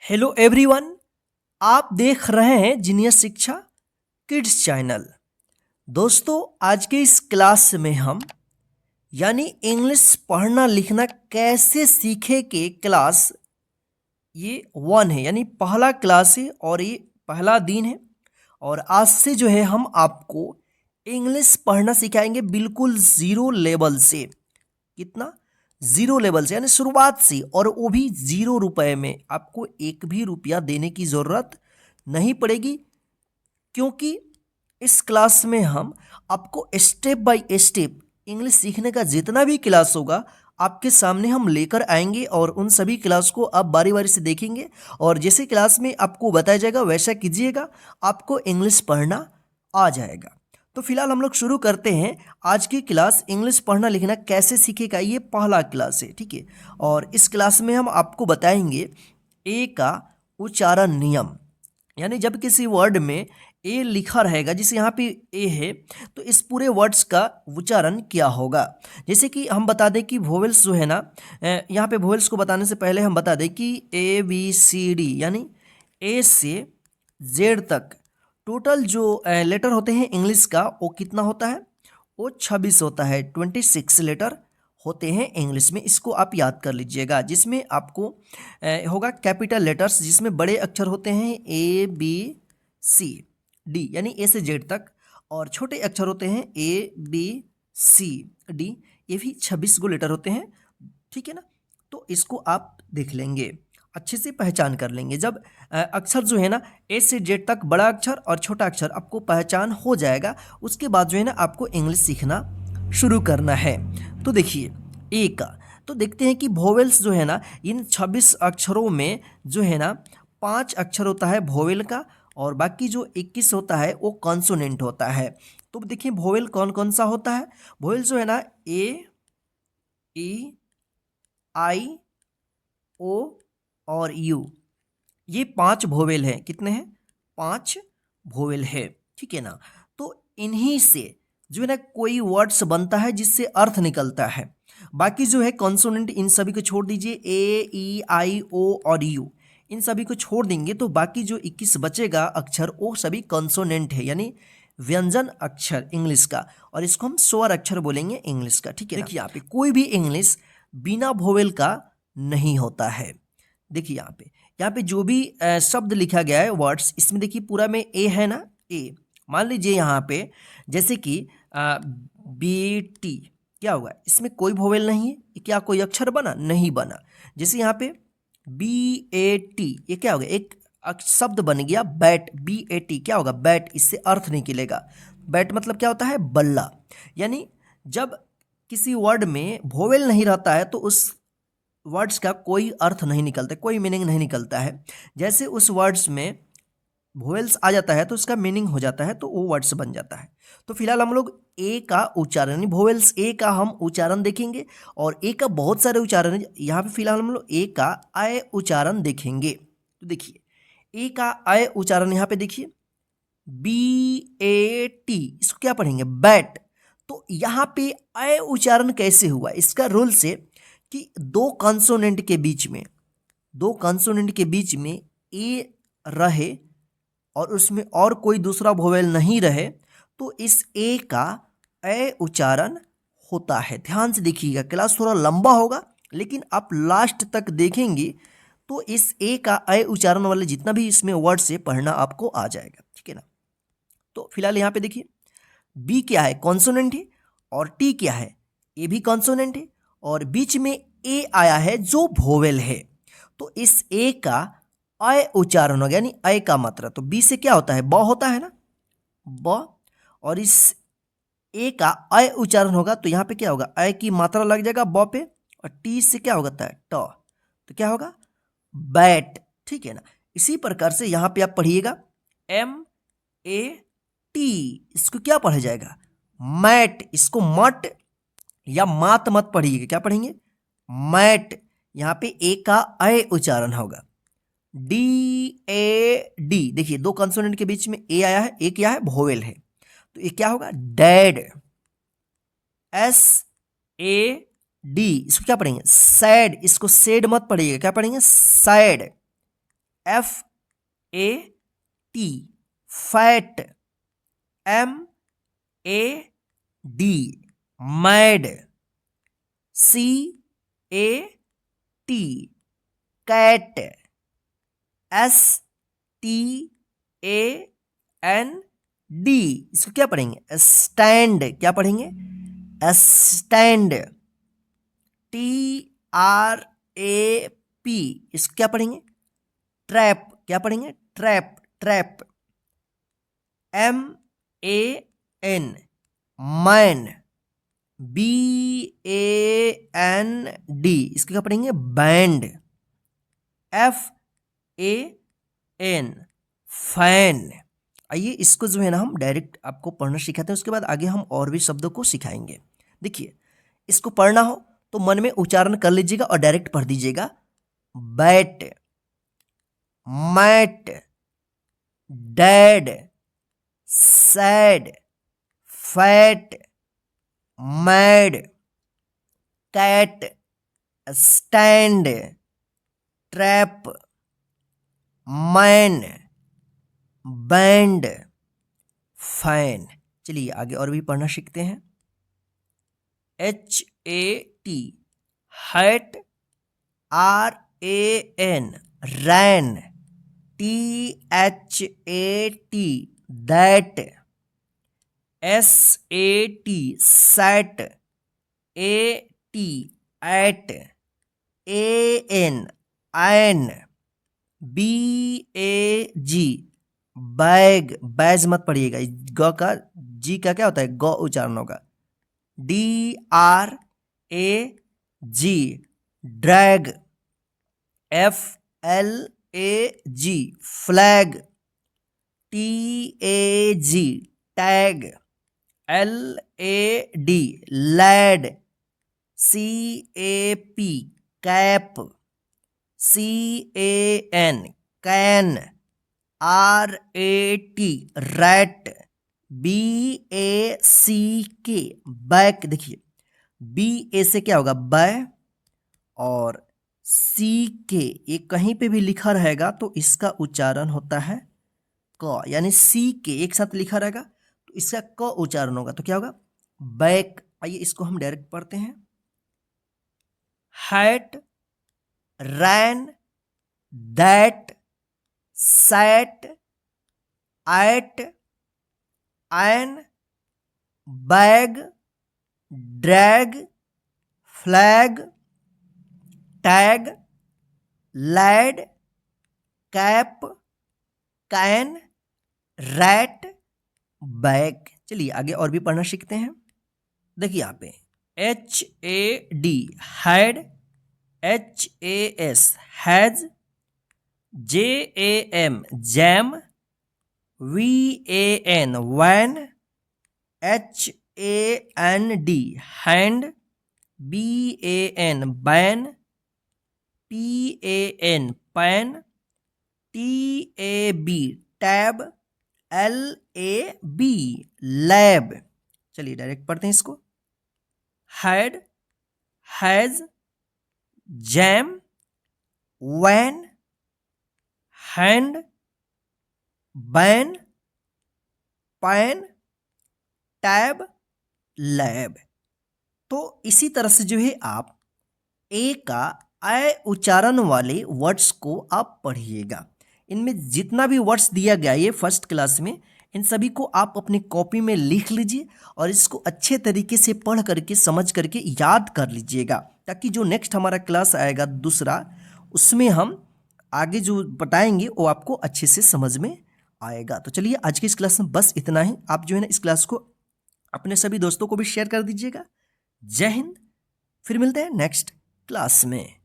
Hello everyone. आप देख रहे हैं जीनियस शिक्षा किड्स चैनल। दोस्तों, आज के इस क्लास में हम यानी इंग्लिश पढ़ना लिखना कैसे सीखे के क्लास ये 1 है, यानी पहला क्लास है और ये पहला दिन है। और आज से जो है हम आपको इंग्लिश पढ़ना सिखाएंगे बिल्कुल ज़ीरो लेवल से। कितना? ज़ीरो लेवल से, यानी शुरुआत से, और वो भी ₹0 में। आपको एक भी रुपया देने की ज़रूरत नहीं पड़ेगी, क्योंकि इस क्लास में हम आपको स्टेप बाय स्टेप इंग्लिश सीखने का जितना भी क्लास होगा आपके सामने हम लेकर आएंगे, और उन सभी क्लास को आप बारी बारी से देखेंगे और जैसे क्लास में आपको बताया जाएगा वैसा कीजिएगा, आपको इंग्लिश पढ़ना आ जाएगा। तो फिलहाल हम लोग शुरू करते हैं आज की क्लास। इंग्लिश पढ़ना लिखना कैसे सीखेगा, ये पहला क्लास है, ठीक है। और इस क्लास में हम आपको बताएंगे ए का उच्चारण नियम, यानी जब किसी वर्ड में ए लिखा रहेगा, जैसे यहाँ पे ए है, तो इस पूरे वर्ड्स का उच्चारण क्या होगा। जैसे कि हम बता दें कि वोवेल्स जो है ना, यहाँ पे वोवेल्स को बताने से पहले हम बता दें कि ABCD यानी ए से जेड तक टोटल जो लेटर होते हैं इंग्लिश का, वो कितना होता है? वो 26 होता है। 26 लेटर होते हैं इंग्लिश में। इसको आप याद कर लीजिएगा, जिसमें आपको होगा कैपिटल लेटर्स, जिसमें बड़े अक्षर होते हैं ABCD यानी ए से जेड तक, और छोटे अक्षर होते हैं ABCD। ये भी 26 गो लेटर होते हैं, ठीक है ना। तो इसको आप देख लेंगे, अच्छे से पहचान कर लेंगे। जब अक्षर जो है ना ए से जेड तक, बड़ा अक्षर और छोटा अक्षर आपको पहचान हो जाएगा, उसके बाद जो है ना आपको इंग्लिश सीखना शुरू करना है। तो देखिए ए का, तो देखते हैं कि वोवेल्स जो है ना, इन 26 अक्षरों में जो है ना 5 अक्षर होता है वोवेल का, और बाकी जो 21 होता है वो कॉन्सोनेंट होता है। तो देखिए वोवेल कौन कौन सा होता है। वोवेल जो है ना ए, ई, आई, ओ और यू, ये 5 वोवेल हैं। कितने हैं? 5 वोवेल है, ठीक है ना। तो इन्हीं से जो है ना कोई वर्ड्स बनता है जिससे अर्थ निकलता है। बाकी जो है कॉन्सोनेंट, इन सभी को छोड़ दीजिए, ए, ई, आई, ओ और यू, इन सभी को छोड़ देंगे तो बाकी जो 21 बचेगा अक्षर, वो सभी कॉन्सोनेंट है, यानी व्यंजन अक्षर इंग्लिश का, और इसको हम स्वर अक्षर बोलेंगे इंग्लिश का, ठीक है ना। देखिए यहाँ पे कोई भी इंग्लिश बिना वोवेल का नहीं होता है। देखिए यहाँ पे जो भी शब्द लिखा गया है वर्ड्स, इसमें देखिए पूरा में ए है ना, ए। मान लीजिए यहाँ पे जैसे कि बेटी, क्या हुआ? इसमें कोई वोवेल नहीं है, क्या कोई अक्षर बना? नहीं बना। जैसे यहाँ पे BAT, ये क्या होगा? एक शब्द बन गया बैट, BAT क्या होगा? बैट। इससे अर्थ निकलेगा। बैट मतलब क्या होता है? बल्ला। यानी जब किसी वर्ड में वोवेल नहीं रहता है तो उस वर्ड्स का कोई अर्थ नहीं निकलता, कोई मीनिंग नहीं निकलता है। जैसे उस वर्ड्स में वोवेल्स आ जाता है तो उसका मीनिंग हो जाता है, तो वो वर्ड्स बन जाता है। तो फिलहाल हम लोग ए का उच्चारण, यानी वोवेल्स ए का हम उच्चारण देखेंगे, और ए का बहुत सारे उच्चारण है। यहाँ पे फिलहाल हम लोग ए का आय उच्चारण देखेंगे। तो देखिए ए का आय उच्चारण, यहाँ पे देखिए BAT, इसको क्या पढ़ेंगे? बैट। तो यहाँ पे आय उच्चारण कैसे हुआ? इसका रूल से कि दो कॉन्सोनेंट के बीच में, दो कॉन्सोनेंट के बीच में ए रहे और उसमें और कोई दूसरा वोवेल नहीं रहे, तो इस ए का ए उच्चारण होता है। ध्यान से देखिएगा, क्लास थोड़ा लंबा होगा लेकिन आप लास्ट तक देखेंगे तो इस ए का ए उच्चारण वाले जितना भी इसमें वर्ड से पढ़ना आपको आ जाएगा, ठीक है ना। तो फिलहाल यहाँ पे देखिए बी क्या है? कॉन्सोनेंट है। और टी क्या है? ए भी कॉन्सोनेंट है, और बीच में ए आया है जो वोवेल है। तो इस ए का अय उच्चारण हो गया, यानी अय का मात्रा। तो बी से क्या होता है? ब होता है ना, ब। और इस ए का अय उच्चारण होगा तो यहाँ पे क्या होगा? अय की मात्रा लग जाएगा ब पे, और टी से क्या होगा? ट। तो क्या होगा? बैट, ठीक है ना। इसी प्रकार से यहाँ पे आप पढ़िएगा MAT, इसको क्या पढ़ा जाएगा? मैट। इसको मट या मात मत पढ़िएगा, क्या पढ़ेंगे? मैट। यहाँ पे ए का अय उच्चारण होगा। DAD, देखिए दो कंसोनेंट के बीच में ए आया है, ए क्या है? वोवेल है, तो ये क्या होगा? डैड। SAD, इसको क्या पढ़ेंगे? सैड। इसको सेड मत पढ़िएगा, क्या पढ़ेंगे? Sad. FAT fat, MAD mad, CAT cat, STAND इसको क्या पढ़ेंगे? स्टैंड। क्या पढ़ेंगे? स्टैंड। TRAP इसको क्या पढ़ेंगे? ट्रैप। क्या पढ़ेंगे? Trap. Trap. MAN man, BAND इसको क्या पढ़ेंगे? बैंड। FAN fan. आइए इसको जो है ना हम डायरेक्ट आपको पढ़ना सिखाते हैं, उसके बाद आगे हम और भी शब्दों को सिखाएंगे। देखिए, इसको पढ़ना हो तो मन में उच्चारण कर लीजिएगा और डायरेक्ट पढ़ दीजिएगा। Bat, mat, dad, sad, fat, mad, cat, stand, trap, man, band, fan. चलिए आगे और भी पढ़ना सीखते हैं। HAT hat, RAN ran, THAT that, SAT sat, AT at, AN an, BAG bag. Badge मत पढ़िएगा, ग का जी का क्या होता है? ग उच्चारण होगा। DRAG drag, FLAG flag, TAG tag, LAD lad, CAP cap, CAN can, RAT rat, BACK back. देखिए BA से क्या होगा? बै, और CK ये कहीं पे भी लिखा रहेगा तो इसका उच्चारण होता है क, यानी CK एक साथ लिखा रहेगा तो इसका क उच्चारण होगा तो क्या होगा? बैक। आइए इसको हम डायरेक्ट पढ़ते हैं। Hat, ran, that, sat, at, an, bag, drag, flag, tag, lad, cap, can, rat, bag. चलिए आगे और भी पढ़ना सीखते हैं। देखिए यहाँ पे HAD had, HAS has, JAM jam, VAN van, HAND hand, BAN ban, PAN pan, TAB tab, LAB lab. चलिए डायरेक्ट पढ़ते हैं इसको। Had, has, jam, van, hand, ban, pan, tab, lab. तो इसी तरह से जो है आप ए का ए उच्चारण वाले वर्ड्स को आप पढ़िएगा। इनमें जितना भी वर्ड्स दिया गया ये फर्स्ट क्लास में, इन सभी को आप अपनी कॉपी में लिख लीजिए और इसको अच्छे तरीके से पढ़ करके समझ करके याद कर लीजिएगा, ताकि जो नेक्स्ट हमारा क्लास आएगा दूसरा, उसमें हम आगे जो बताएंगे वो आपको अच्छे से समझ में आएगा। तो चलिए आज की इस क्लास में बस इतना ही। आप जो है ना इस क्लास को अपने सभी दोस्तों को भी शेयर कर दीजिएगा। जय हिंद, फिर मिलते हैं नेक्स्ट क्लास में।